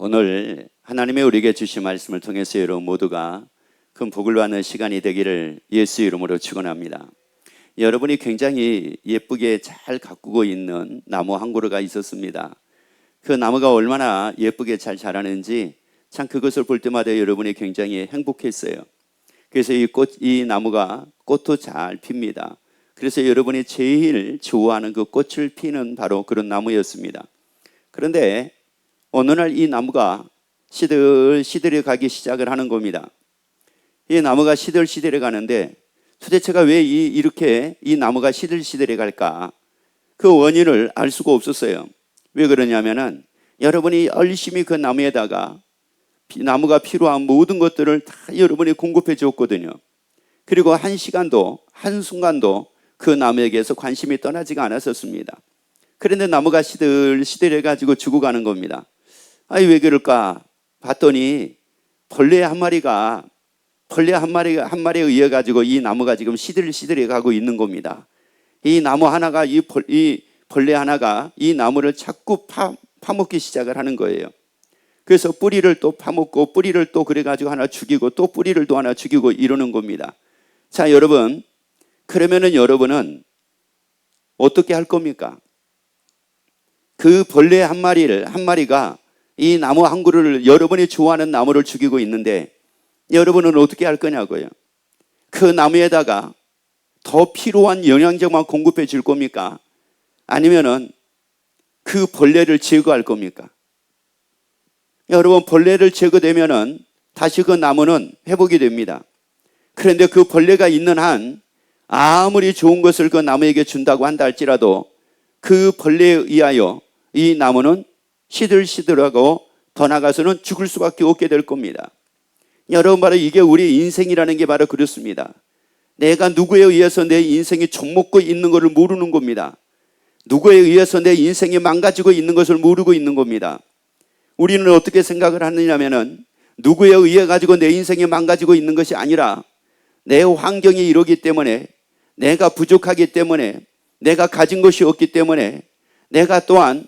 오늘 하나님의 우리에게 주신 말씀을 통해서 여러분 모두가 큰 복을 받는 시간이 되기를 예수 이름으로 축원합니다. 여러분이 굉장히 예쁘게 잘 가꾸고 있는 나무 한 그루가 있었습니다. 그 나무가 얼마나 예쁘게 잘 자라는지 참 그것을 볼 때마다 여러분이 굉장히 행복했어요. 그래서 이 나무가 꽃도 잘 핍니다. 그래서 여러분이 제일 좋아하는 그 꽃을 피는 바로 그런 나무였습니다. 그런데 어느 날 이 나무가 시들시들해 가기 시작을 하는 겁니다. 이 나무가 시들시들해 가는데 도대체가 왜 이렇게 이 나무가 시들시들해 갈까? 그 원인을 알 수가 없었어요. 왜 그러냐면은 여러분이 열심히 그 나무에다가 나무가 필요한 모든 것들을 다 여러분이 공급해 줬거든요. 그리고 한 시간도 한순간도 그 나무에게서 관심이 떠나지가 않았었습니다. 그런데 나무가 시들시들해 가지고 죽어가는 겁니다. 아니 왜 그럴까 봤더니 벌레 한 마리에 의해 가지고 이 나무가 지금 시들시들해 가고 있는 겁니다. 이 나무 하나가 이 벌레 하나가 이 나무를 자꾸 파먹기 시작을 하는 거예요. 그래서 뿌리를 또 파먹고 뿌리를 또 그래 가지고 하나 죽이고 또 뿌리를 또 하나 죽이고 이러는 겁니다. 자, 여러분, 그러면은 여러분은 어떻게 할 겁니까? 그 벌레 한 마리가 이 나무 한 그루를 여러분이 좋아하는 나무를 죽이고 있는데 여러분은 어떻게 할 거냐고요? 그 나무에다가 더 필요한 영양제만 공급해 줄 겁니까? 아니면은 그 벌레를 제거할 겁니까? 여러분, 벌레를 제거되면은 다시 그 나무는 회복이 됩니다. 그런데 그 벌레가 있는 한 아무리 좋은 것을 그 나무에게 준다고 한다 할지라도 그 벌레에 의하여 이 나무는 시들시들하고 더 나가서는 죽을 수밖에 없게 될 겁니다. 여러분, 바로 이게 우리 인생이라는 게 바로 그렇습니다. 내가 누구에 의해서 내 인생이 좀먹고 있는 것을 모르는 겁니다. 누구에 의해서 내 인생이 망가지고 있는 것을 모르고 있는 겁니다. 우리는 어떻게 생각을 하느냐면은 누구에 의해 가지고 내 인생이 망가지고 있는 것이 아니라 내 환경이 이러기 때문에, 내가 부족하기 때문에, 내가 가진 것이 없기 때문에, 내가 또한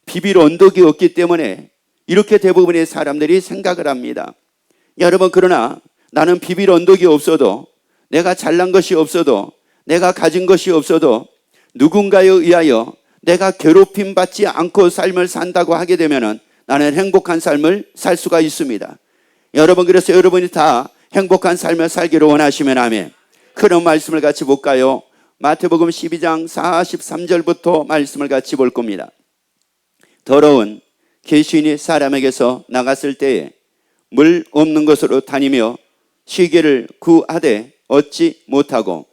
비빌 언덕이 없기 때문에 이렇게 대부분의 사람들이 생각을 합니다. 여러분, 그러나 나는 비빌 언덕이 없어도, 내가 잘난 것이 없어도, 내가 가진 것이 없어도 누군가에 의하여 내가 괴롭힘 받지 않고 삶을 산다고 하게 되면은 나는 행복한 삶을 살 수가 있습니다. 여러분, 그래서 여러분이 다 행복한 삶을 살기를 원하시면 아멘. 그런 말씀을 같이 볼까요? 마태복음 12장 43절부터 말씀을 같이 볼 겁니다. 더러운 귀신이 사람에게서 나갔을 때에 물 없는 곳으로 다니며 쉬기를 구하되 얻지 못하고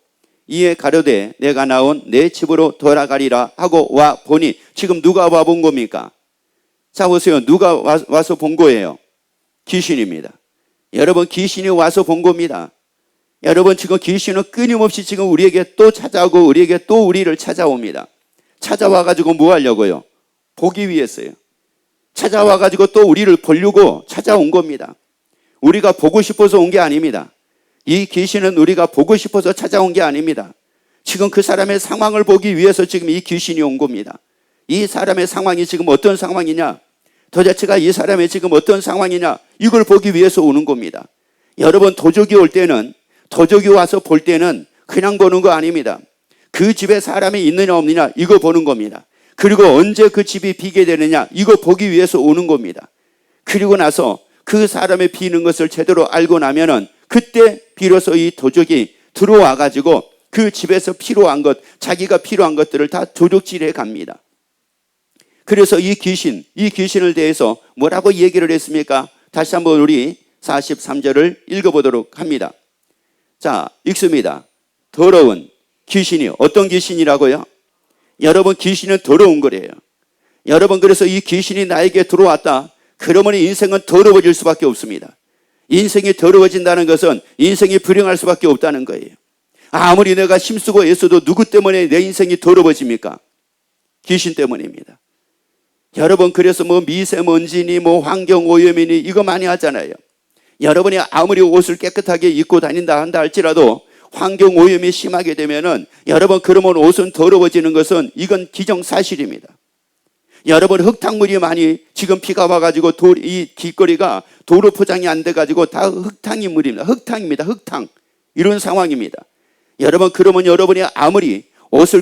이에 가로되 내가 나온 내 집으로 돌아가리라 하고 와 보니, 지금 누가 와 본 겁니까? 자, 보세요. 누가 와서 본 거예요? 귀신입니다. 여러분, 귀신이 와서 본 겁니다. 여러분, 지금 귀신은 끊임없이 지금 우리에게 또 찾아오고 우리에게 또 우리를 찾아옵니다. 찾아와가지고 뭐 하려고요? 보기 위해서요. 찾아와가지고 또 우리를 보려고 찾아온 겁니다. 우리가 보고 싶어서 온 게 아닙니다. 이 귀신은 우리가 보고 싶어서 찾아온 게 아닙니다. 지금 그 사람의 상황을 보기 위해서 지금 이 귀신이 온 겁니다. 이 사람의 상황이 지금 어떤 상황이냐, 도대체가 이 사람의 지금 어떤 상황이냐, 이걸 보기 위해서 오는 겁니다. 여러분, 도적이 올 때는, 도적이 와서 볼 때는 그냥 보는 거 아닙니다. 그 집에 사람이 있느냐 없느냐 이거 보는 겁니다. 그리고 언제 그 집이 비게 되느냐 이거 보기 위해서 오는 겁니다. 그리고 나서 그 사람의 비는 것을 제대로 알고 나면은 그때 비로소 이 도적이 들어와 가지고 그 집에서 필요한 것, 자기가 필요한 것들을 다 도둑질해 갑니다. 그래서 이 귀신을 대해서 뭐라고 얘기를 했습니까? 다시 한번 우리 43절을 읽어보도록 합니다. 자, 읽습니다. 더러운 귀신이, 어떤 귀신이라고요? 여러분, 귀신은 더러운 거래요. 여러분, 그래서 이 귀신이 나에게 들어왔다. 그러면 인생은 더러워질 수밖에 없습니다. 인생이 더러워진다는 것은 인생이 불행할 수밖에 없다는 거예요. 아무리 내가 힘쓰고 애써도 누구 때문에 내 인생이 더러워집니까? 귀신 때문입니다. 여러분, 그래서 뭐 미세먼지니 뭐 환경오염이니 이거 많이 하잖아요. 여러분이 아무리 옷을 깨끗하게 입고 다닌다 한다 할지라도 환경오염이 심하게 되면은 여러분, 그러면 옷은 더러워지는 것은 이건 기정사실입니다. 여러분 흙탕물이 많이 지금 비가 와가지고 이 길거리가 도로 포장이 안 돼가지고 다 흙탕이 물입니다. 흙탕입니다. 흙탕. 이런 상황입니다. 여러분 그러면 여러분이 아무리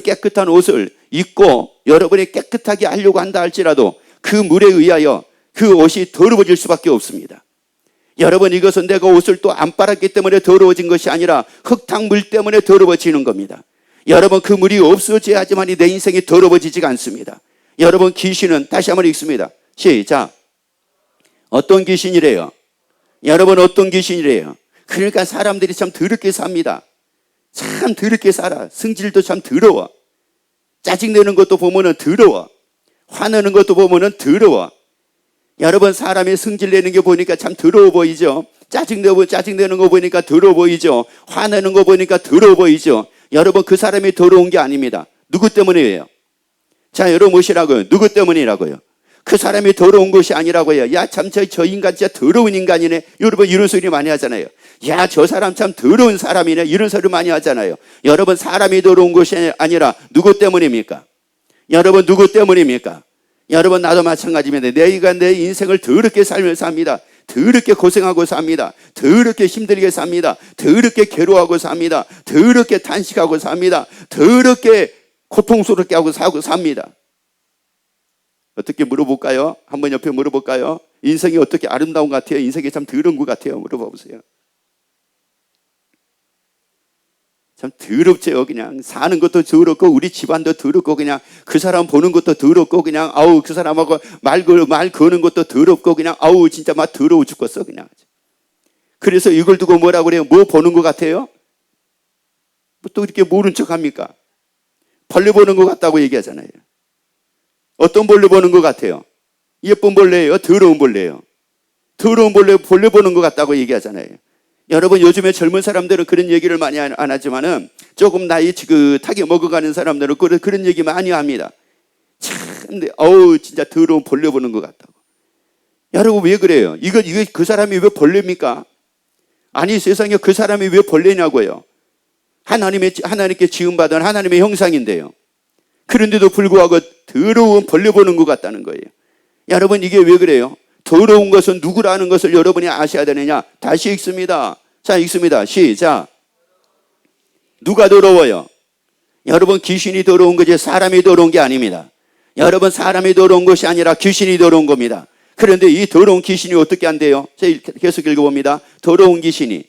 깨끗한 옷을 입고 여러분이 깨끗하게 하려고 한다 할지라도 그 물에 의하여 그 옷이 더러워질 수밖에 없습니다. 여러분 이것은 내가 옷을 또 안 빨았기 때문에 더러워진 것이 아니라 흙탕물 때문에 더러워지는 겁니다. 여러분 그 물이 없어져야지만 내 인생이 더러워지지가 않습니다. 여러분 귀신은 다시 한번 읽습니다. 시작. 어떤 귀신이래요? 여러분 어떤 귀신이래요? 그러니까 사람들이 참 더럽게 삽니다. 참 더럽게 살아. 성질도 참 더러워. 짜증내는 것도 보면은 더러워. 화내는 것도 보면은 더러워. 여러분 사람이 성질내는 게 보니까 참 더러워 보이죠? 짜증내는 거 보니까 더러워 보이죠? 화내는 거 보니까 더러워 보이죠? 여러분 그 사람이 더러운 게 아닙니다. 누구 때문이에요? 자, 여러분 보시라고요. 누구 때문이라고요? 그 사람이 더러운 것이 아니라고요. 야, 참 저 인간 진짜 더러운 인간이네. 여러분 이런 소리 많이 하잖아요. 야, 저 사람 참 더러운 사람이네. 이런 소리 많이 하잖아요. 여러분 사람이 더러운 것이 아니라 누구 때문입니까? 여러분 누구 때문입니까? 여러분 나도 마찬가지입니다. 내가 내 인생을 더럽게 살면서 삽니다. 더럽게 고생하고 삽니다. 더럽게 힘들게 삽니다. 더럽게 괴로워하고 삽니다. 더럽게 탄식하고 삽니다. 더럽게 고통스럽게 하고 삽니다. 어떻게 물어볼까요? 한번 옆에 물어볼까요? 인생이 어떻게 아름다운 것 같아요? 인생이 참 더러운 것 같아요? 물어봐 보세요. 참 더럽죠. 그냥 사는 것도 더럽고 우리 집안도 더럽고 그냥 그 사람 보는 것도 더럽고 그냥 아우 그 사람하고 말 거는 것도 더럽고 그냥 아우 진짜 막 더러워 죽겠어 그냥. 그래서 이걸 두고 뭐라고 그래요? 뭐 보는 것 같아요? 또 이렇게 모른 척 합니까? 벌레 보는 것 같다고 얘기하잖아요. 어떤 벌레 보는 것 같아요? 예쁜 벌레예요? 더러운 벌레예요? 더러운 벌레 보는 것 같다고 얘기하잖아요. 여러분 요즘에 젊은 사람들은 그런 얘기를 많이 안 하지만은 조금 나이 지긋하게 먹어가는 사람들은 그런 얘기 많이 합니다. 참, 어우 진짜 더러운 벌레 보는 것 같다고. 여러분 왜 그래요? 이거 그 사람이 왜 벌레입니까? 아니 세상에 그 사람이 왜 벌레냐고요? 하나님께 지음받은 하나님의 형상인데요. 그런데도 불구하고 더러운 벌레 보는 것 같다는 거예요. 여러분 이게 왜 그래요? 더러운 것은 누구라는 것을 여러분이 아셔야 되느냐? 다시 읽습니다. 자, 읽습니다. 시작. 누가 더러워요? 여러분 귀신이 더러운 거지 사람이 더러운 게 아닙니다. 여러분 사람이 더러운 것이 아니라 귀신이 더러운 겁니다. 그런데 이 더러운 귀신이 어떻게 한대요? 제가 계속 읽어봅니다. 더러운 귀신이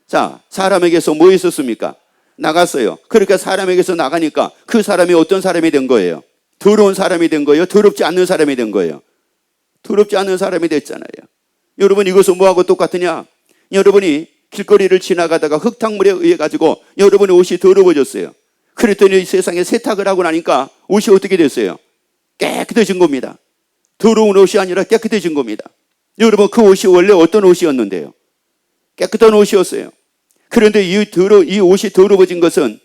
자, 사람에게서 뭐 있었습니까? 나갔어요. 그러니까 사람에게서 나가니까 그 사람이 어떤 사람이 된 거예요? 더러운 사람이 된 거예요? 더럽지 않는 사람이 된 거예요? 더럽지 않은 사람이 됐잖아요. 여러분 이것은 뭐하고 똑같으냐? 여러분이 길거리를 지나가다가 흙탕물에 의해 가지고 여러분의 옷이 더러워졌어요. 그랬더니 세상에 세탁을 하고 나니까 옷이 어떻게 됐어요? 깨끗해진 겁니다. 더러운 옷이 아니라 깨끗해진 겁니다. 여러분 그 옷이 원래 어떤 옷이었는데요? 깨끗한 옷이었어요. 그런데 이 옷이 더러워진 것은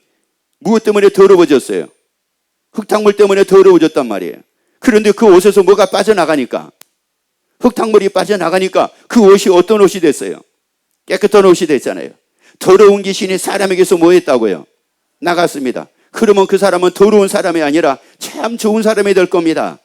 무엇 때문에 더러워졌어요? 흙탕물 때문에 더러워졌단 말이에요. 그런데 그 옷에서 뭐가 빠져나가니까 흙탕물이 빠져나가니까 그 옷이 어떤 옷이 됐어요? 깨끗한 옷이 됐잖아요. 더러운 귀신이 사람에게서 뭐 했다고요? 나갔습니다. 그러면 그 사람은 더러운 사람이 아니라 참 좋은 사람이 될 겁니다.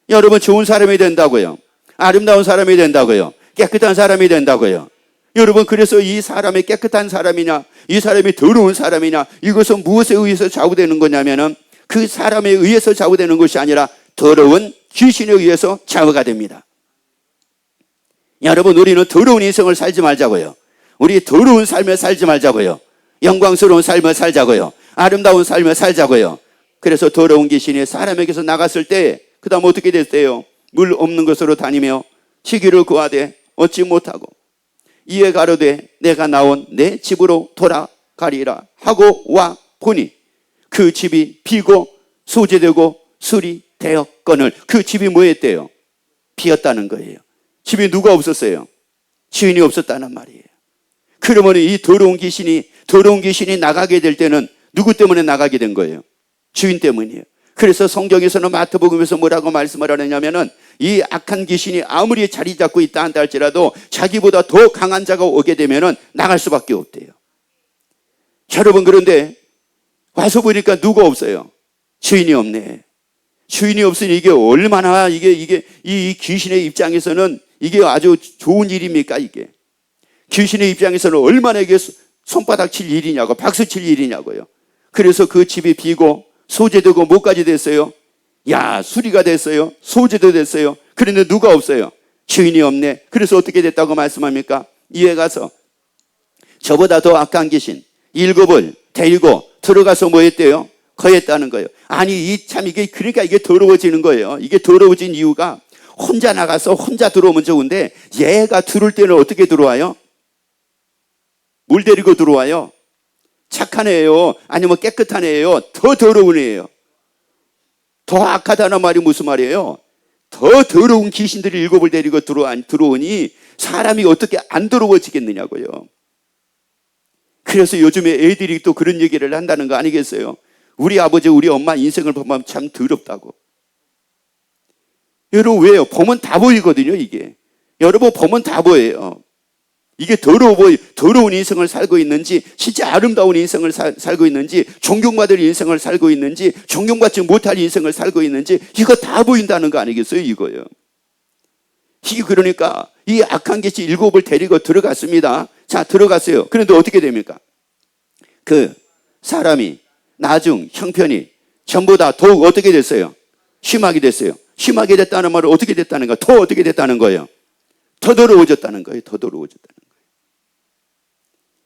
여러분 좋은 사람이 된다고요. 아름다운 사람이 된다고요. 깨끗한 사람이 된다고요. 여러분 그래서 이 사람이 깨끗한 사람이냐 이 사람이 더러운 사람이냐 이것은 무엇에 의해서 좌우되는 거냐면은 그 사람에 의해서 좌우되는 것이 아니라 더러운 귀신에 의해서 좌우가 됩니다. 여러분 우리는 더러운 인생을 살지 말자고요. 우리 더러운 삶을 살지 말자고요. 영광스러운 삶을 살자고요. 아름다운 삶을 살자고요. 그래서 더러운 귀신이 사람에게서 나갔을 때 그 다음 어떻게 됐대요? 물 없는 곳으로 다니며 시기를 구하되 얻지 못하고 이에 가로되 내가 나온 내 집으로 돌아가리라 하고 와 보니 그 집이 비고 소재되고 술이 되었거늘 그 집이 뭐였대요? 비었다는 거예요. 집에 누가 없었어요? 주인이 없었다는 말이에요. 그러면 이 더러운 귀신이 나가게 될 때는 누구 때문에 나가게 된 거예요? 주인 때문이에요. 그래서 성경에서는 마태복음에서 뭐라고 말씀을 하느냐면은 이 악한 귀신이 아무리 자리 잡고 있다 한다 할지라도 자기보다 더 강한 자가 오게 되면은 나갈 수밖에 없대요. 여러분 그런데 와서 보니까 누가 없어요? 주인이 없네. 주인이 없으니 이게 얼마나 이 귀신의 입장에서는 이게 아주 좋은 일입니까, 이게. 귀신의 입장에서는 얼마나 이게 손바닥 칠 일이냐고, 박수 칠 일이냐고요. 그래서 그 집이 비고 소재되고 뭐까지 됐어요? 야, 수리가 됐어요. 소재도 됐어요. 그런데 누가 없어요? 주인이 없네. 그래서 어떻게 됐다고 말씀합니까? 이에 가서 저보다 더 악한 귀신 7을 데리고 들어가서 뭐 했대요? 거했다는 거예요. 아니, 그러니까 이게 더러워지는 거예요. 이게 더러워진 이유가 혼자 나가서 혼자 들어오면 좋은데 얘가 들어올 때는 어떻게 들어와요? 뭘 데리고 들어와요? 착한 애예요? 아니면 깨끗한 애예요? 더 더러운 애예요? 더 악하다는 말이 무슨 말이에요? 더 더러운 귀신들이 7을 데리고 들어오니 사람이 어떻게 안 더러워지겠느냐고요. 그래서 요즘에 애들이 또 그런 얘기를 한다는 거 아니겠어요? 우리 아버지, 우리 엄마 인생을 보면 참 더럽다고. 여러분, 왜요? 보면 다 보이거든요, 이게. 여러분, 보면 다 보여요. 이게 더러운 인생을 살고 있는지, 진짜 아름다운 인생을 살고 있는지, 존경받을 인생을 살고 있는지, 존경받지 못할 인생을 살고 있는지, 이거 다 보인다는 거 아니겠어요, 이거요. 이게 그러니까 이 악한 귀신 7을 데리고 들어갔습니다. 자, 들어갔어요. 그런데 어떻게 됩니까? 그 사람이 나중 형편이 전부 다 더욱 어떻게 됐어요? 심하게 됐어요. 심하게 됐다는 말은 어떻게 됐다는 거예요? 더 어떻게 됐다는 거예요? 더 더러워졌다는 거예요. 더 더러워졌다는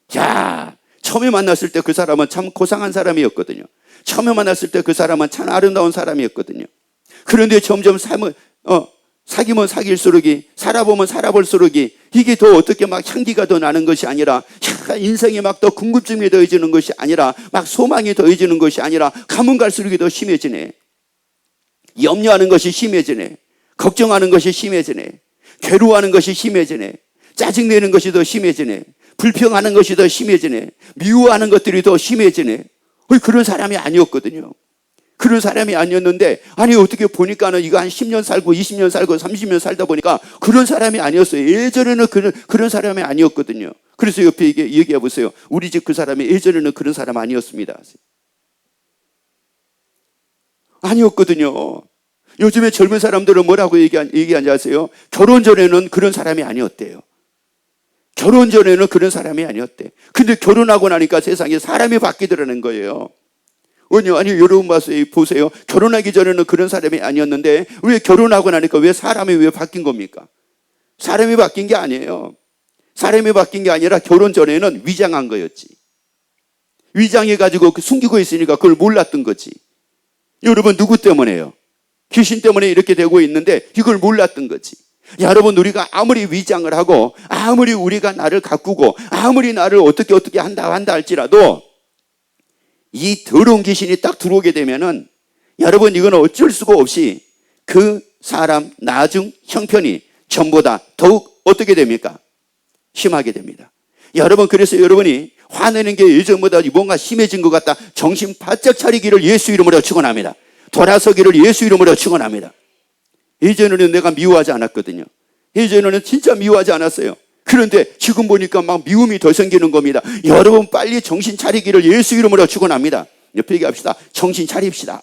거예요. 야, 처음에 만났을 때 그 사람은 참 고상한 사람이었거든요. 처음에 만났을 때 그 사람은 참 아름다운 사람이었거든요. 그런데 점점 사귀면 사귈수록이, 살아보면 살아볼수록이 이게 더 어떻게 막 향기가 더 나는 것이 아니라, 인생이 막 더 궁금증이 더해지는 것이 아니라, 막 소망이 더해지는 것이 아니라, 가면 갈수록 더 심해지네. 염려하는 것이 심해지네. 걱정하는 것이 심해지네. 괴로워하는 것이 심해지네. 짜증내는 것이 더 심해지네. 불평하는 것이 더 심해지네. 미워하는 것들이 더 심해지네. 그런 사람이 아니었거든요. 그런 사람이 아니었는데, 아니 어떻게 보니까는 이거 한 10년 살고 20년 살고 30년 살다 보니까 그런 사람이 아니었어요. 예전에는 그런 사람이 아니었거든요. 그래서 옆에 얘기해 보세요. 우리 집 그 사람이 예전에는 그런 사람 아니었습니다. 아니었거든요. 요즘에 젊은 사람들은 뭐라고 얘기하는지 아세요? 결혼 전에는 그런 사람이 아니었대요. 결혼 전에는 그런 사람이 아니었대. 근데 결혼하고 나니까 세상에 사람이 바뀌더라는 거예요. 아니 여러분 보세요. 결혼하기 전에는 그런 사람이 아니었는데 왜 결혼하고 나니까 왜 사람이 왜 바뀐 겁니까? 사람이 바뀐 게 아니에요. 사람이 바뀐 게 아니라 결혼 전에는 위장한 거였지. 위장해가지고 숨기고 있으니까 그걸 몰랐던 거지. 여러분, 누구 때문에요? 귀신 때문에 이렇게 되고 있는데 이걸 몰랐던 거지. 여러분, 우리가 아무리 위장을 하고 아무리 우리가 나를 가꾸고 아무리 나를 어떻게 한다 할지라도 이 더러운 귀신이 딱 들어오게 되면은 여러분, 이건 어쩔 수가 없이 그 사람 나중 형편이 전보다 더욱 어떻게 됩니까? 심하게 됩니다. 여러분, 그래서 여러분이 화내는 게 예전보다 뭔가 심해진 것 같다. 정신 바짝 차리기를 예수 이름으로 축원합니다. 돌아서기를 예수 이름으로 축원합니다. 예전에는 내가 미워하지 않았거든요. 예전에는 진짜 미워하지 않았어요. 그런데 지금 보니까 막 미움이 더 생기는 겁니다. 여러분, 빨리 정신 차리기를 예수 이름으로 축원합니다. 옆에 얘기합시다. 정신 차립시다.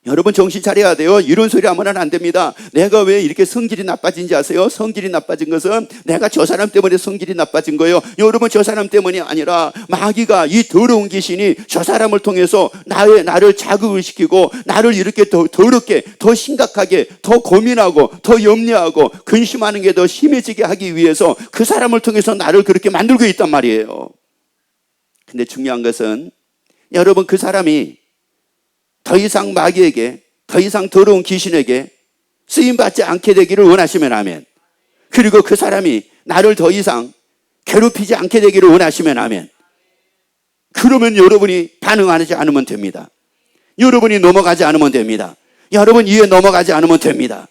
여러분, 정신 차려야 돼요. 이런 소리 하면 안 됩니다. 내가 왜 이렇게 성질이 나빠진지 아세요? 성질이 나빠진 것은 내가 저 사람 때문에 성질이 나빠진 거예요. 여러분, 저 사람 때문이 아니라 마귀가, 이 더러운 귀신이 저 사람을 통해서 나를 자극을 시키고 나를 이렇게 더 더럽게, 더 심각하게, 더 고민하고 더 염려하고 근심하는 게 더 심해지게 하기 위해서 그 사람을 통해서 나를 그렇게 만들고 있단 말이에요. 근데 중요한 것은 여러분, 그 사람이 더 이상 마귀에게, 더 이상 더러운 귀신에게 쓰임받지 않게 되기를 원하시면 아멘. 그리고 그 사람이 나를 더 이상 괴롭히지 않게 되기를 원하시면 아멘. 그러면 여러분이 반응하지 않으면 됩니다. 여러분이 넘어가지 않으면 됩니다. 여러분, 이해 넘어가지 않으면 됩니다.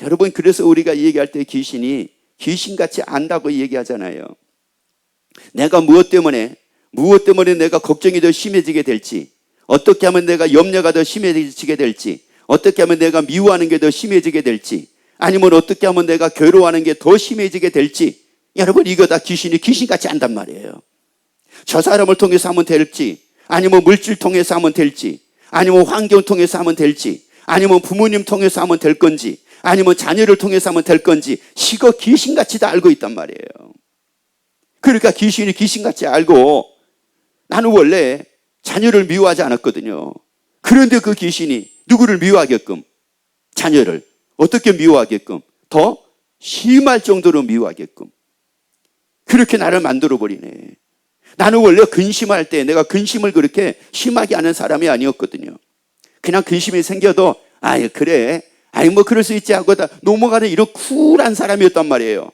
여러분, 그래서 우리가 얘기할 때 귀신이 귀신같이 안다고 얘기하잖아요. 내가 무엇 때문에 내가 걱정이 더 심해지게 될지, 어떻게 하면 내가 염려가 더 심해지게 될지, 어떻게 하면 내가 미워하는 게 더 심해지게 될지, 아니면 어떻게 하면 내가 괴로워하는 게 더 심해지게 될지, 여러분, 이거 다 귀신이 귀신같이 안단 말이에요. 저 사람을 통해서 하면 될지, 아니면 물질 통해서 하면 될지, 아니면 환경 통해서 하면 될지, 아니면 부모님 통해서 하면 될 건지, 아니면 자녀를 통해서 하면 될 건지 식어 귀신같이 다 알고 있단 말이에요. 그러니까 귀신이 귀신같이 알고, 나는 원래 자녀를 미워하지 않았거든요. 그런데 그 귀신이 누구를 미워하게끔, 자녀를 어떻게 미워하게끔, 더 심할 정도로 미워하게끔 그렇게 나를 만들어버리네. 나는 원래 근심할 때 내가 근심을 그렇게 심하게 하는 사람이 아니었거든요. 그냥 근심이 생겨도 그래, 뭐 그럴 수 있지 하고 다 넘어가는 이런 쿨한 사람이었단 말이에요.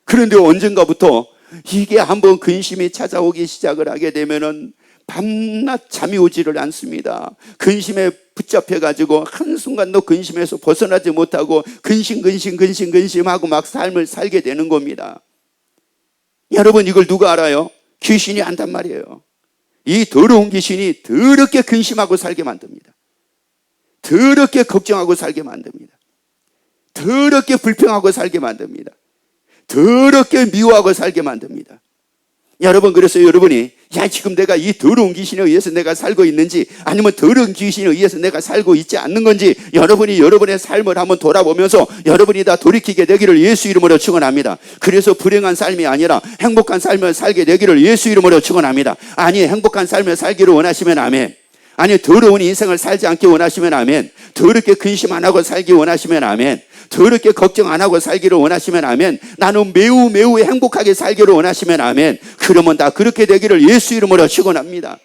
그런데 언젠가부터 이게 한번 근심이 찾아오기 시작을 하게 되면은 밤낮 잠이 오지를 않습니다. 근심에 붙잡혀가지고 한순간도 근심에서 벗어나지 못하고 근심하고 막 삶을 살게 되는 겁니다. 여러분, 이걸 누가 알아요? 귀신이 안단 말이에요. 이 더러운 귀신이 더럽게 근심하고 살게 만듭니다. 더럽게 걱정하고 살게 만듭니다. 더럽게 불평하고 살게 만듭니다. 더럽게 미워하고 살게 만듭니다. 여러분, 그래서 여러분이 지금 내가 이 더러운 귀신에 의해서 내가 살고 있는지, 아니면 더러운 귀신에 의해서 내가 살고 있지 않는 건지, 여러분이 여러분의 삶을 한번 돌아보면서 여러분이 다 돌이키게 되기를 예수 이름으로 축원합니다. 그래서 불행한 삶이 아니라 행복한 삶을 살게 되기를 예수 이름으로 축원합니다. 아니, 행복한 삶을 살기를 원하시면 아멘. 아니, 더러운 인생을 살지 않기 원하시면 아멘. 더럽게 근심 안 하고 살기 원하시면 아멘. 더럽게 걱정 안 하고 살기를 원하시면 아멘. 나는 매우 행복하게 살기를 원하시면 아멘. 그러면 다 그렇게 되기를 예수 이름으로 축원합니다.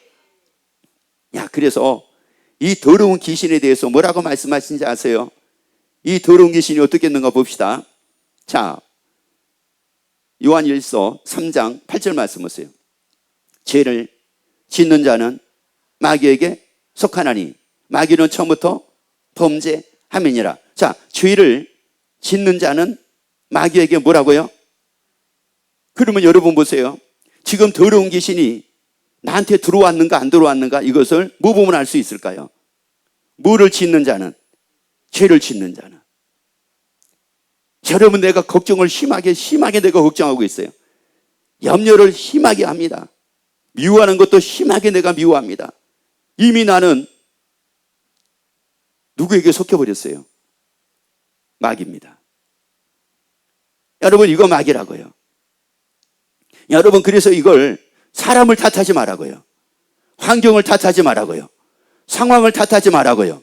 그래서 이 더러운 귀신에 대해서 뭐라고 말씀하신지 아세요? 이 더러운 귀신이 어떻게 있는가 봅시다. 자, 요한일서 3장 8절 말씀 보세요. 죄를 짓는 자는 마귀에게 속하나니 마귀는 처음부터 범죄함이니라. 자, 죄를 짓는 자는 마귀에게 뭐라고요? 그러면 여러분 보세요. 지금 더러운 귀신이 나한테 들어왔는가 안 들어왔는가, 이것을 뭐 보면 알 수 있을까요? 뭐를 짓는 자는? 죄를 짓는 자는. 여러분, 내가 걱정을 심하게 내가 걱정하고 있어요. 염려를 심하게 합니다. 미워하는 것도 심하게 내가 미워합니다. 이미 나는 누구에게 속혀버렸어요? 마귀입니다. 여러분, 이거 마귀라고요. 여러분, 그래서 이걸 사람을 탓하지 말라고요. 환경을 탓하지 말라고요. 상황을 탓하지 말라고요.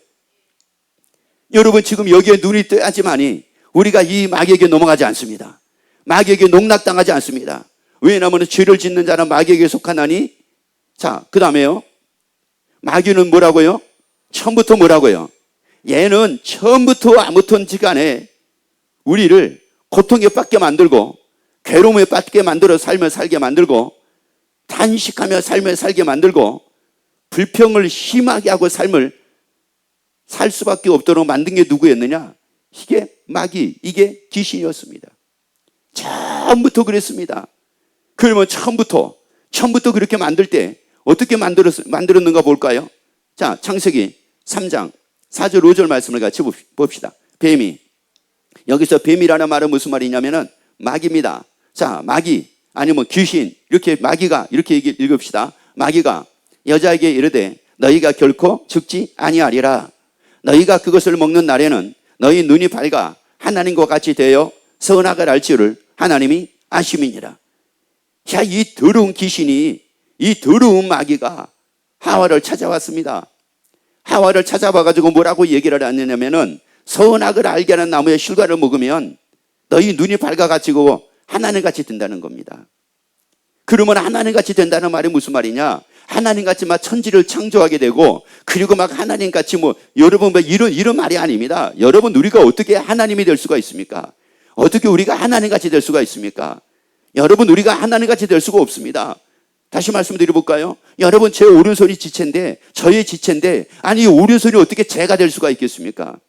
여러분, 지금 여기에 눈이 떠야지만이 우리가 이 마귀에게 넘어가지 않습니다. 마귀에게 농락당하지 않습니다. 왜냐하면 죄를 짓는 자는 마귀에게 속하나니. 자, 그 다음에요. 마귀는 뭐라고요? 처음부터 뭐라고요? 얘는 처음부터 아무튼지 간에 우리를 고통에 빠지게 만들고, 괴로움에 빠지게 만들어 삶을 살게 만들고, 탄식하며 삶을 살게 만들고, 불평을 심하게 하고 삶을 살 수밖에 없도록 만든 게 누구였느냐? 이게 마귀, 이게 귀신이었습니다. 처음부터 그랬습니다. 그러면 처음부터 그렇게 만들 때 어떻게 만들었는가 볼까요? 자, 창세기 3장 4절 5절 말씀을 같이 봅시다. 뱀이, 여기서 뱀이라는 말은 무슨 말이냐면은 마귀입니다. 자, 마귀 아니면 귀신, 이렇게 마귀가, 이렇게 읽읍시다. 마귀가 여자에게 이르되 너희가 결코 죽지 아니하리라. 너희가 그것을 먹는 날에는 너희 눈이 밝아 하나님과 같이 되어 선악을 알 줄을 하나님이 아심이니라. 자, 이 더러운 귀신이, 이 더러운 마귀가 하와를 찾아왔습니다. 하와를 찾아와가지고 뭐라고 얘기를 하느냐면은, 선악을 알게 하는 나무의 실과를 먹으면 너희 눈이 밝아가지고 하나님같이 된다는 겁니다. 그러면 하나님같이 된다는 말이 무슨 말이냐? 하나님같이 막 천지를 창조하게 되고, 그리고 막 하나님같이 여러분 이런 말이 아닙니다. 여러분, 우리가 어떻게 하나님이 될 수가 있습니까? 어떻게 우리가 하나님같이 될 수가 있습니까? 여러분, 우리가 하나님같이 될 수가 없습니다. 다시 말씀드려볼까요? 여러분, 제 오른손이 지체인데, 저의 지체인데, 아니, 오른손이 어떻게 제가 될 수가 있겠습니까?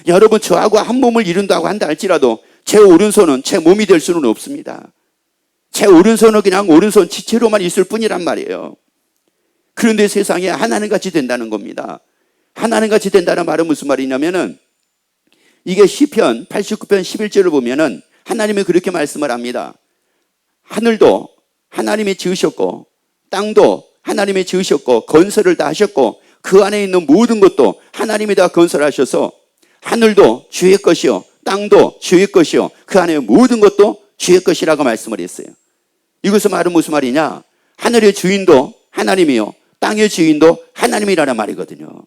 여러분, 저하고 한 몸을 이룬다고 한다 할지라도 제 오른손은 제 몸이 될 수는 없습니다. 제 오른손은 그냥 오른손 지체로만 있을 뿐이란 말이에요. 그런데 세상에 하나님같이 된다는 겁니다. 하나님같이 된다는 말은 무슨 말이냐면은, 이게 시편 89편 11절을 보면은 하나님이 그렇게 말씀을 합니다. 하늘도 하나님이 지으셨고, 땅도 하나님이 지으셨고, 건설을 다 하셨고, 그 안에 있는 모든 것도 하나님이 다 건설하셔서 하늘도 주의 것이요 땅도 주의 것이요 그 안에 모든 것도 주의 것이라고 말씀을 했어요. 이것은 말은 무슨 말이냐? 하늘의 주인도 하나님이요 땅의 주인도 하나님이라는 말이거든요.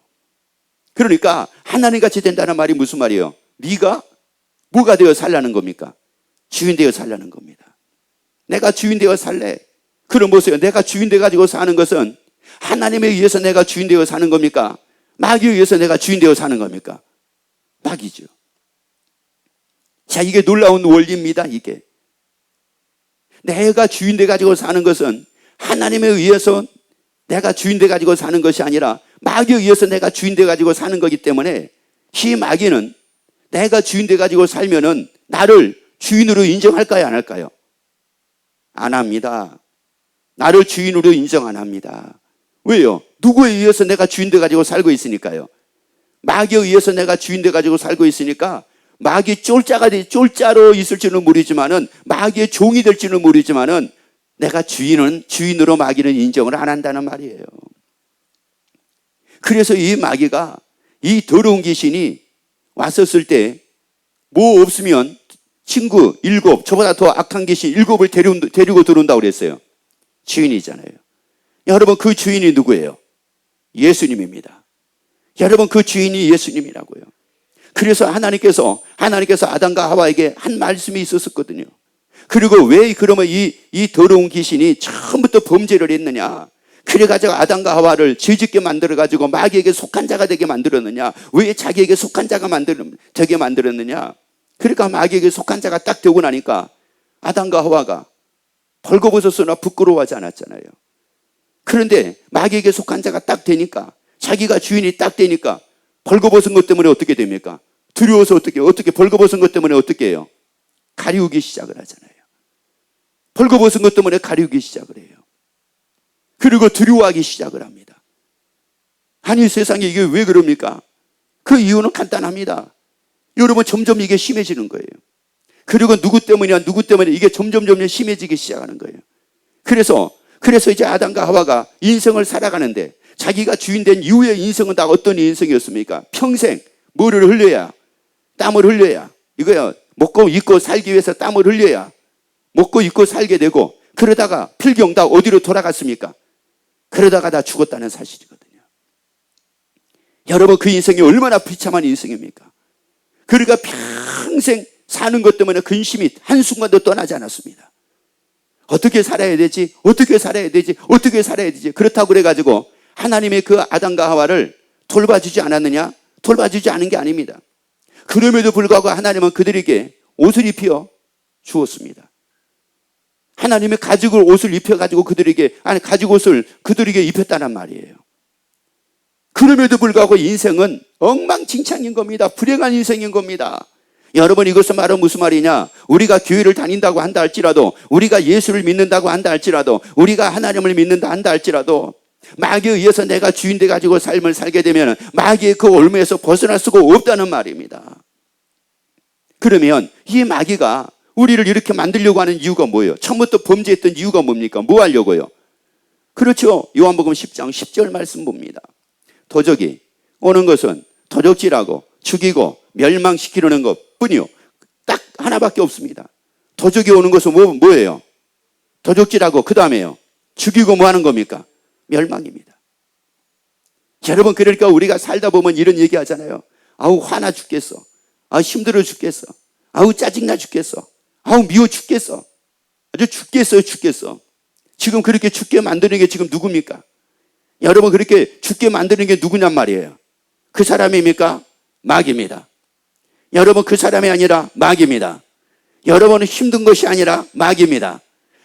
그러니까 하나님같이 된다는 말이 무슨 말이에요? 네가 뭐가 되어 살라는 겁니까? 주인 되어 살라는 겁니다. 내가 주인 되어 살래. 그럼 보세요. 내가 주인 되어 가지고 사는 것은 하나님에 의해서 내가 주인 되어 사는 겁니까? 마귀에 의해서 내가 주인 되어 사는 겁니까? 마귀죠. 자, 이게 놀라운 원리입니다. 이게 내가 주인 되어 가지고 사는 것은 하나님에 의해서 내가 주인 되어 가지고 사는 것이 아니라 마귀에 의해서 내가 주인 되어 가지고 사는 거기 때문에 이 마귀는 내가 주인 되어 가지고 살면은 나를 주인으로 인정할까요? 안 할까요? 안 합니다. 나를 주인으로 인정 안 합니다. 왜요? 누구에 의해서 내가 주인 되어 가지고 살고 있으니까요. 마귀에 의해서 내가 주인 되어 가지고 살고 있으니까 마귀 쫄자로 있을지는 모르지만은 마귀의 종이 될지는 모르지만은 내가 주인으로 마귀는 인정을 안 한다는 말이에요. 그래서 이 마귀가 이 더러운 귀신이 왔었을 때 뭐 없으면 친구 7, 저보다 더 악한 귀신 7을 데리고 들어온다고 그랬어요. 주인이잖아요. 여러분 그 주인이 누구예요? 예수님입니다. 여러분 그 주인이 예수님이라고요. 그래서 하나님께서 아담과 하와에게 한 말씀이 있었거든요. 그리고 왜 그러면 이 더러운 귀신이 처음부터 범죄를 했느냐? 그래가지고 아담과 하와를 죄짓게 만들어가지고 마귀에게 속한 자가 되게 만들었느냐? 왜 자기에게 속한 자가 되게 만들었느냐? 그러니까 마귀에게 속한 자가 딱 되고 나니까 아담과 하와가 벌거벗었으나 부끄러워하지 않았잖아요. 그런데 마귀에게 속한 자가 딱 되니까 자기가 주인이 딱 되니까 벌거벗은 것 때문에 어떻게 됩니까? 두려워서 어떻게 벌거벗은 것 때문에 어떻게 해요? 가리우기 시작을 하잖아요. 벌거벗은 것 때문에 가리우기 시작을 해요. 그리고 두려워하기 시작을 합니다. 아니 세상에 이게 왜 그럽니까? 그 이유는 간단합니다. 여러분 점점 이게 심해지는 거예요. 그리고 누구 때문에 이게 점점 심해지기 시작하는 거예요. 그래서 이제 아담과 하와가 인생을 살아가는데 자기가 주인된 이후의 인생은 다 어떤 인생이었습니까? 평생 뭐를 흘려야? 땀을 흘려야. 이거요. 먹고 입고 살기 위해서 땀을 흘려야 먹고 입고 살게 되고 그러다가 필경 다 어디로 돌아갔습니까? 그러다가 다 죽었다는 사실이거든요. 여러분 그 인생이 얼마나 비참한 인생입니까? 그러니까 평생 사는 것 때문에 근심이 한순간도 떠나지 않았습니다. 어떻게 살아야 되지? 그렇다고 그래가지고 하나님의 그 아담과 하와를 돌봐주지 않았느냐? 돌봐주지 않은 게 아닙니다. 그럼에도 불구하고 하나님은 그들에게 옷을 입혀 주었습니다. 하나님의 가죽 옷을 입혀가지고 가죽 옷을 그들에게 입혔다는 말이에요. 그럼에도 불구하고 인생은 엉망진창인 겁니다. 불행한 인생인 겁니다. 여러분 이것은 말은 무슨 말이냐? 우리가 교회를 다닌다고 한다 할지라도 우리가 예수를 믿는다고 한다 할지라도 우리가 하나님을 믿는다 한다 할지라도 마귀에 의해서 내가 주인 돼가지고 삶을 살게 되면 마귀의 그 올무에서 벗어날 수가 없다는 말입니다. 그러면 이 마귀가 우리를 이렇게 만들려고 하는 이유가 뭐예요? 처음부터 범죄했던 이유가 뭡니까? 뭐 하려고요? 그렇죠. 요한복음 10장 10절 말씀 봅니다. 도적이 오는 것은 도적질하고 죽이고 멸망시키려는 것뿐이요. 딱 하나밖에 없습니다. 도적이 오는 것은 뭐예요? 도적질하고 그 다음에요. 죽이고 뭐 하는 겁니까? 멸망입니다. 여러분 그러니까 우리가 살다 보면 이런 얘기 하잖아요. 아우 화나 죽겠어. 아우 힘들어 죽겠어. 아우 짜증나 죽겠어. 아우 미워 죽겠어. 아주 죽겠어. 지금 그렇게 죽게 만드는 게 지금 누굽니까? 여러분 그렇게 죽게 만드는 게 누구냔 말이에요. 그 사람입니까? 마귀입니다. 여러분 그 사람이 아니라 마귀입니다. 여러분은 힘든 것이 아니라 마귀입니다.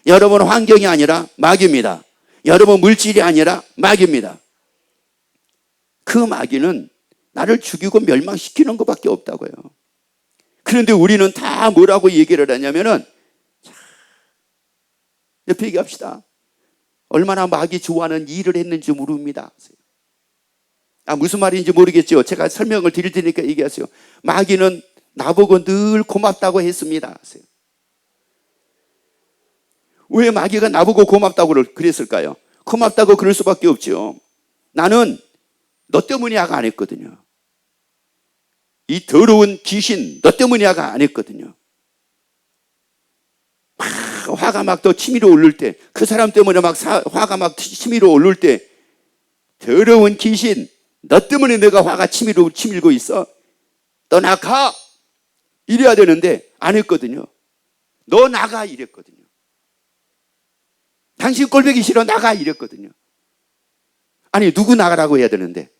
여러분은 환경이 아니라 마귀입니다. 여러분 물질이 아니라 마귀입니다. 그 마귀는 나를 죽이고 멸망시키는 것밖에 없다고요. 그런데 우리는 다 뭐라고 얘기를 하냐면은 옆에 얘기합시다. 얼마나 마귀 좋아하는 일을 했는지 모릅니다. 무슨 말인지 모르겠죠. 제가 설명을 드릴 테니까 얘기하세요. 마귀는 나보고 늘 고맙다고 했습니다. 왜 마귀가 나보고 고맙다고 그랬을까요? 고맙다고 그럴 수밖에 없죠. 나는 너 때문이야가 안 했거든요. 이 더러운 귀신 너 때문이야가 안 했거든요. 막 화가 막 더 치밀어 오를 때, 그 사람 때문에 막 화가 막 치밀어 오를 때, 더러운 귀신 너 때문에 내가 화가 치밀고 있어. 떠나가 이래야 되는데 안 했거든요. 너 나가 이랬거든요. 당신 꼴보기 싫어 나가 이랬거든요. 아니 누구 나가라고 해야 되는데,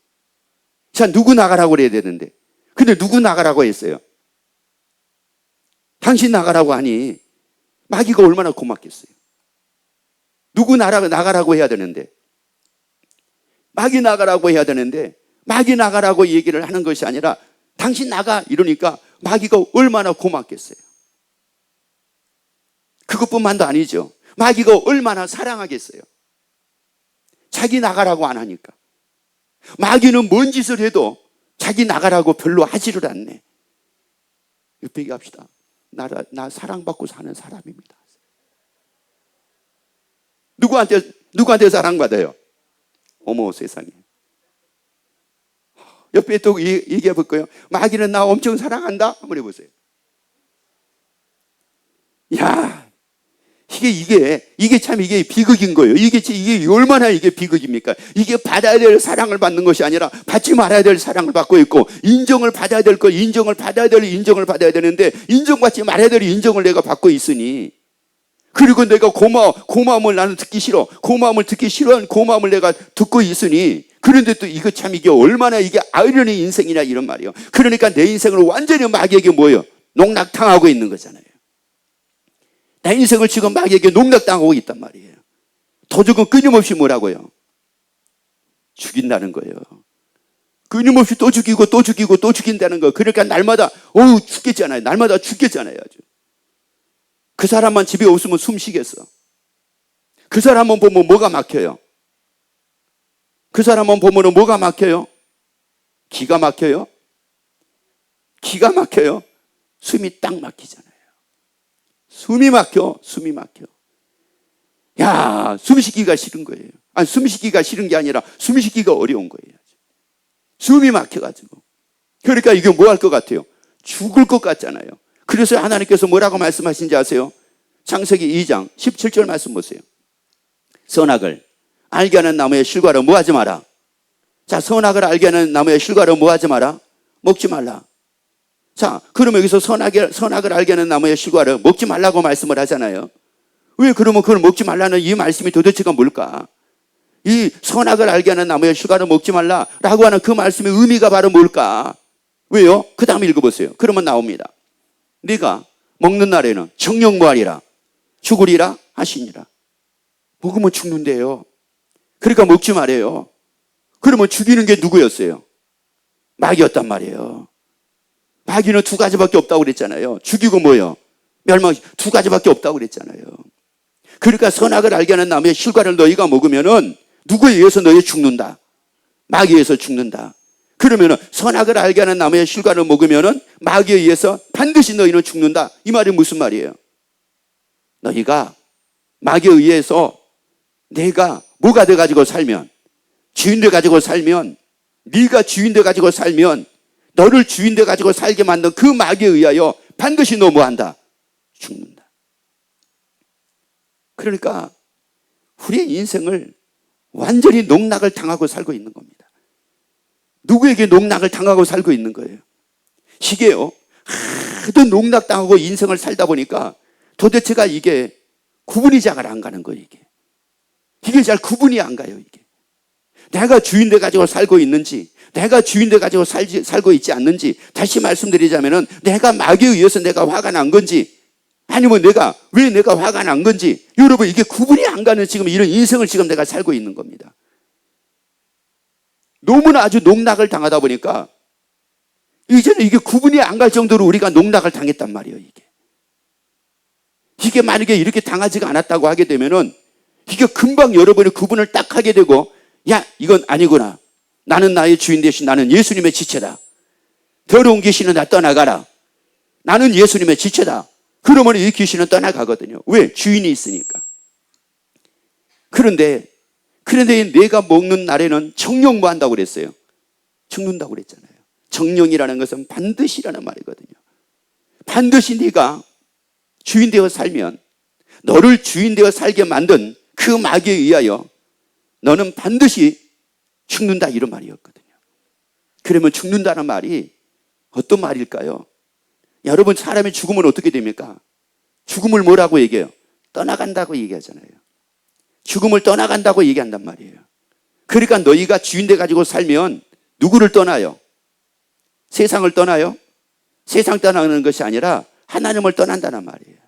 자 누구 나가라고 해야 되는데, 근데 누구 나가라고 했어요? 당신 나가라고 하니 마귀가 얼마나 고맙겠어요. 누구 나가라고 해야 되는데, 마귀 나가라고 해야 되는데 마귀 나가라고 얘기를 하는 것이 아니라 당신 나가 이러니까 마귀가 얼마나 고맙겠어요. 그것뿐만도 아니죠. 마귀가 얼마나 사랑하겠어요. 자기 나가라고 안 하니까. 마귀는 뭔 짓을 해도 자기 나가라고 별로 하지를 않네. 옆에 얘기합시다. 나 사랑받고 사는 사람입니다. 누구한테 사랑받아요? 어머 세상에. 옆에 또 얘기해 볼까요? 마귀는 나 엄청 사랑한다? 한번 해보세요. 야, 이게 참 이게 비극인 거예요. 이게 얼마나 이게 비극입니까? 이게 받아야 될 사랑을 받는 것이 아니라 받지 말아야 될 사랑을 받고 있고, 인정을 받아야 될 거 인정을 받아야 되는데 인정받지 말아야 될 인정을 내가 받고 있으니, 그리고 내가 고마움을 나는 듣기 싫어. 고마움을 듣기 싫어한 고마움을 내가 듣고 있으니, 그런데 또 이거 참 이게 얼마나 이게 아이러니 인생이냐 이런 말이에요. 그러니까 내 인생을 완전히 마귀에게 뭐예요? 농락당하고 있는 거잖아요. 내 인생을 지금 마귀에게 농락당하고 있단 말이에요. 도적은 끊임없이 뭐라고요? 죽인다는 거예요. 끊임없이 또 죽이고 또 죽이고 또 죽인다는 거. 그러니까 날마다 죽겠잖아요. 날마다 죽겠잖아요. 아주. 그 사람만 집에 없으면 숨 쉬겠어. 그 사람만 보면 뭐가 막혀요? 그 사람만 보면 뭐가 막혀요? 기가 막혀요? 기가 막혀요? 숨이 딱 막히잖아요. 숨이 막혀. 야, 숨 쉬기가 싫은 거예요. 아니, 숨 쉬기가 싫은 게 아니라 숨 쉬기가 어려운 거예요. 숨이 막혀가지고. 그러니까 이게 뭐 할 것 같아요? 죽을 것 같잖아요. 그래서 하나님께서 뭐라고 말씀하신지 아세요? 창세기 2장 17절 말씀 보세요. 선악을 알게 하는 나무의 실과로 뭐 하지 마라. 자, 선악을 알게 하는 나무의 실과로 뭐 하지 마라. 먹지 말라. 자, 그러면 여기서 선악을 알게 하는 나무의 실과를 먹지 말라고 말씀을 하잖아요. 왜 그러면 그걸 먹지 말라는 이 말씀이 도대체가 뭘까? 이 선악을 알게 하는 나무의 실과를 먹지 말라라고 하는 그 말씀의 의미가 바로 뭘까? 왜요? 그 다음에 읽어보세요. 그러면 나옵니다. 네가 먹는 날에는 정령무하리라, 죽으리라 하시니라. 먹으면 죽는데요. 그러니까 먹지 말아요. 그러면 죽이는 게 누구였어요? 마귀였단 말이에요. 마귀는 두 가지밖에 없다고 그랬잖아요. 죽이고 뭐요? 멸망. 두 가지밖에 없다고 그랬잖아요. 그러니까 선악을 알게 하는 나무의 실과를 너희가 먹으면은 누구에 의해서 너희 죽는다. 마귀에 의해서 죽는다. 그러면은 선악을 알게 하는 나무의 실과를 먹으면은 마귀에 의해서 반드시 너희는 죽는다. 이 말이 무슨 말이에요? 너희가 마귀에 의해서 내가 뭐가 돼가지고 살면, 주인 돼가지고 살면, 네가 주인 돼가지고 살면, 너를 주인 돼가지고 살게 만든 그 마귀에 의하여 반드시 너 뭐한다? 죽는다. 그러니까 우리의 인생을 완전히 농락을 당하고 살고 있는 겁니다. 누구에게 농락을 당하고 살고 있는 거예요? 이게요, 하도 농락당하고 인생을 살다 보니까 도대체가 이게 구분이 잘 안 가는 거예요. 이게 잘 구분이 안 가요. 이게 내가 주인 돼가지고 살고 있는지, 내가 주인 돼가지고 살고 있지 않는지, 다시 말씀드리자면은 내가 마귀에 의해서 내가 화가 난 건지, 아니면 왜 내가 화가 난 건지, 여러분 이게 구분이 안 가는 지금 이런 인생을 지금 내가 살고 있는 겁니다. 너무나 아주 농락을 당하다 보니까 이제는 이게 구분이 안 갈 정도로 우리가 농락을 당했단 말이에요. 이게 만약에 이렇게 당하지가 않았다고 하게 되면은 이게 금방 여러분이 구분을 딱 하게 되고, 야, 이건 아니구나. 나는 나의 주인 대신 나는 예수님의 지체다. 더러운 귀신은 다 떠나가라. 나는 예수님의 지체다. 그러면 이 귀신은 떠나가거든요. 왜? 주인이 있으니까. 그런데 내가 먹는 날에는 정령무한다고 그랬어요. 죽는다고 그랬잖아요. 정령이라는 것은 반드시라는 말이거든요. 반드시 네가 주인 되어 살면, 너를 주인 되어 살게 만든 그 마귀에 의하여 너는 반드시 죽는다, 이런 말이었거든요. 그러면 죽는다는 말이 어떤 말일까요? 여러분, 사람이 죽으면 어떻게 됩니까? 죽음을 뭐라고 얘기해요? 떠나간다고 얘기하잖아요. 죽음을 떠나간다고 얘기한단 말이에요. 그러니까 너희가 주인 돼 가지고 살면 누구를 떠나요? 세상을 떠나요? 세상 떠나는 것이 아니라 하나님을 떠난다는 말이에요.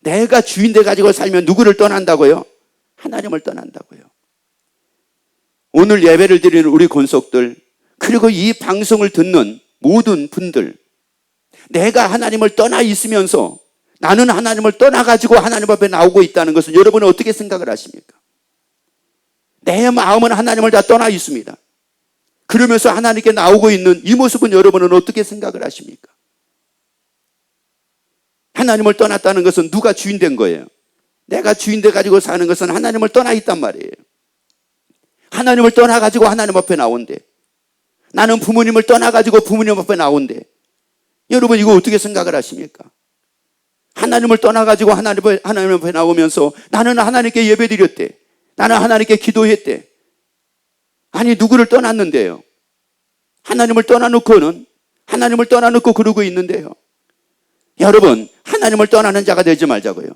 내가 주인 돼 가지고 살면 누구를 떠난다고요? 하나님을 떠난다고요. 오늘 예배를 드리는 우리 권속들, 그리고 이 방송을 듣는 모든 분들, 내가 하나님을 떠나 있으면서 나는 하나님을 떠나가지고 하나님 앞에 나오고 있다는 것은 여러분은 어떻게 생각을 하십니까? 내 마음은 하나님을 다 떠나 있습니다. 그러면서 하나님께 나오고 있는 이 모습은 여러분은 어떻게 생각을 하십니까? 하나님을 떠났다는 것은 누가 주인 된 거예요? 내가 주인 돼 가지고 사는 것은 하나님을 떠나 있단 말이에요. 하나님을 떠나 가지고 하나님 앞에 나온대. 나는 부모님을 떠나 가지고 부모님 앞에 나온대. 여러분, 이거 어떻게 생각을 하십니까? 하나님을 떠나 가지고 하나님 앞에 나오면서 나는 하나님께 예배드렸대. 나는 하나님께 기도했대. 아니, 누구를 떠났는데요? 하나님을 떠나놓고 그러고 있는데요. 여러분, 하나님을 떠나는 자가 되지 말자고요.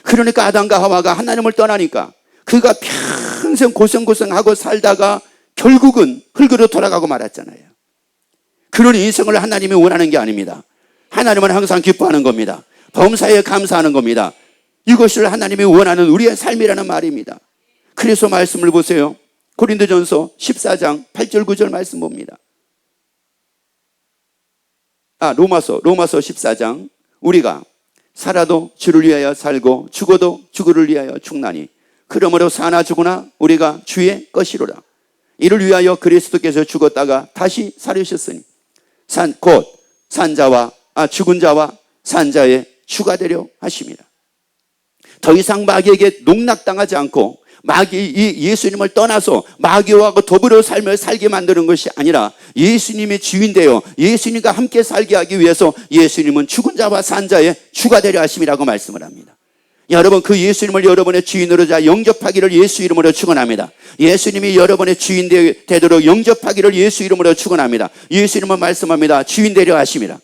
그러니까 아담과 하와가 하나님을 떠나니까 그가 평생 고생하고 살다가 결국은 흙으로 돌아가고 말았잖아요. 그런 인생을 하나님이 원하는 게 아닙니다. 하나님은 항상 기뻐하는 겁니다. 범사에 감사하는 겁니다. 이것을 하나님이 원하는 우리의 삶이라는 말입니다. 그래서 말씀을 보세요. 고린도전서 14장 8절 9절 말씀 봅니다. 로마서 14장, 우리가 살아도 주를 위하여 살고 죽어도 주를 위하여 죽나니 그러므로 사나 죽으나 우리가 주의 것이로라. 이를 위하여 그리스도께서 죽었다가 다시 살으셨으니 곧 죽은 자와 산 자의 주가 되려 하심이라. 더 이상 마귀에게 농락당하지 않고 예수님을 떠나서 마귀와 더불어 삶을 살게 만드는 것이 아니라 예수님의 주인 되어 예수님과 함께 살게 하기 위해서 예수님은 죽은 자와 산 자의 주가 되려 하심이라고 말씀을 합니다. 여러분, 그 예수님을 여러분의 주인으로 영접하기를 예수 이름으로 축원합니다. 예수님이 여러분의 주인 되도록 영접하기를 예수 이름으로 축원합니다. 예수님은 말씀합니다. 주인 되려 하심이라.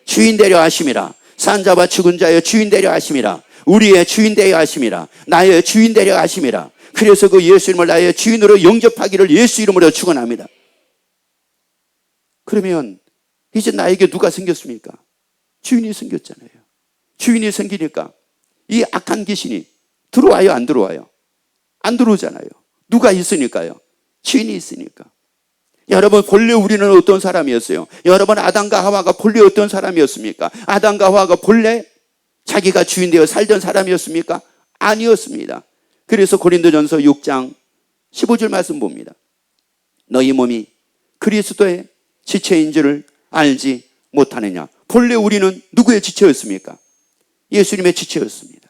주인 되려 하심이라. 산 자와 죽은 자의 주인 되려 하심이라. 우리의 주인 되려 하심이라. 나의 주인 되려 하심이라. 그래서 그 예수님을 나의 주인으로 영접하기를 예수 이름으로 축원합니다. 그러면 이제 나에게 누가 생겼습니까? 주인이 생겼잖아요. 주인이 생기니까 이 악한 귀신이 들어와요, 안 들어와요? 안 들어오잖아요. 누가 있으니까요? 주인이 있으니까. 여러분, 본래 우리는 어떤 사람이었어요? 여러분, 아담과 하와가 본래 어떤 사람이었습니까? 아담과 하와가 본래 자기가 주인 되어 살던 사람이었습니까? 아니었습니다. 그래서 고린도전서 6장 15절 말씀 봅니다. 너희 몸이 그리스도의 지체인 줄을 알지 못하느냐. 본래 우리는 누구의 지체였습니까? 예수님의 지체였습니다.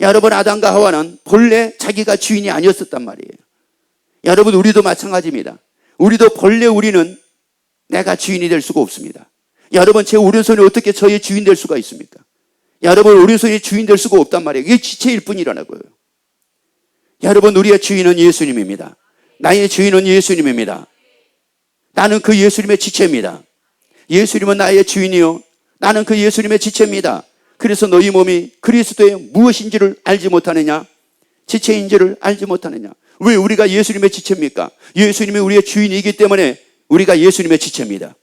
여러분, 아담과 하와는 본래 자기가 주인이 아니었었단 말이에요. 여러분, 우리도 마찬가지입니다. 우리도 본래 우리는 내가 주인이 될 수가 없습니다. 여러분, 제 오른손이 어떻게 저의 주인 될 수가 있습니까? 여러분, 오른손이 주인 될 수가 없단 말이에요. 이게 지체일 뿐이라고요. 여러분, 우리의 주인은 예수님입니다. 나의 주인은 예수님입니다. 나는 그 예수님의 지체입니다. 예수님은 나의 주인이요, 나는 그 예수님의 지체입니다. 그래서 너희 몸이 그리스도의 무엇인지를 알지 못하느냐? 지체인지를 알지 못하느냐? 왜 우리가 예수님의 지체입니까? 예수님이 우리의 주인이기 때문에 우리가 예수님의 지체입니다.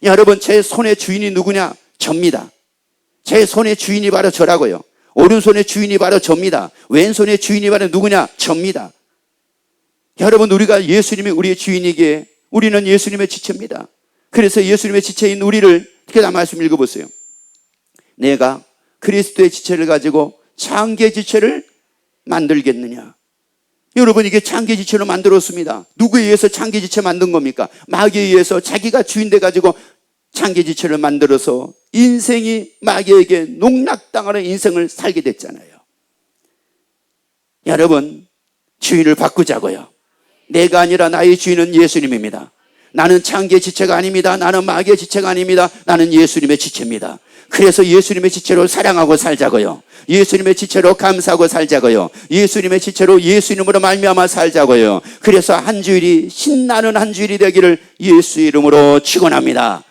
여러분, 제 손의 주인이 누구냐? 접니다. 제 손의 주인이 바로 저라고요. 오른손의 주인이 바로 접니다. 왼손의 주인이 바로 누구냐? 접니다. 여러분, 우리가 예수님이 우리의 주인이기에 우리는 예수님의 지체입니다. 그래서 예수님의 지체인 우리를 특히 말씀 읽어보세요. 내가 그리스도의 지체를 가지고 창기의 지체를 만들겠느냐? 여러분, 이게 창기의 지체로 만들었습니다. 누구에 의해서 창기의 지체 만든 겁니까? 마귀에 의해서 자기가 주인 돼가지고 창기의 지체를 만들어서 인생이 마귀에게 농락당하는 인생을 살게 됐잖아요. 여러분, 주인을 바꾸자고요. 내가 아니라 나의 주인은 예수님입니다. 나는 창기의 지체가 아닙니다. 나는 마귀의 지체가 아닙니다. 나는 예수님의 지체입니다. 그래서 예수님의 지체로 사랑하고 살자고요. 예수님의 지체로 감사하고 살자고요. 예수님의 지체로 예수님으로 말미암아 살자고요. 그래서 한 주일이 신나는 한 주일이 되기를 예수 이름으로 축원합니다.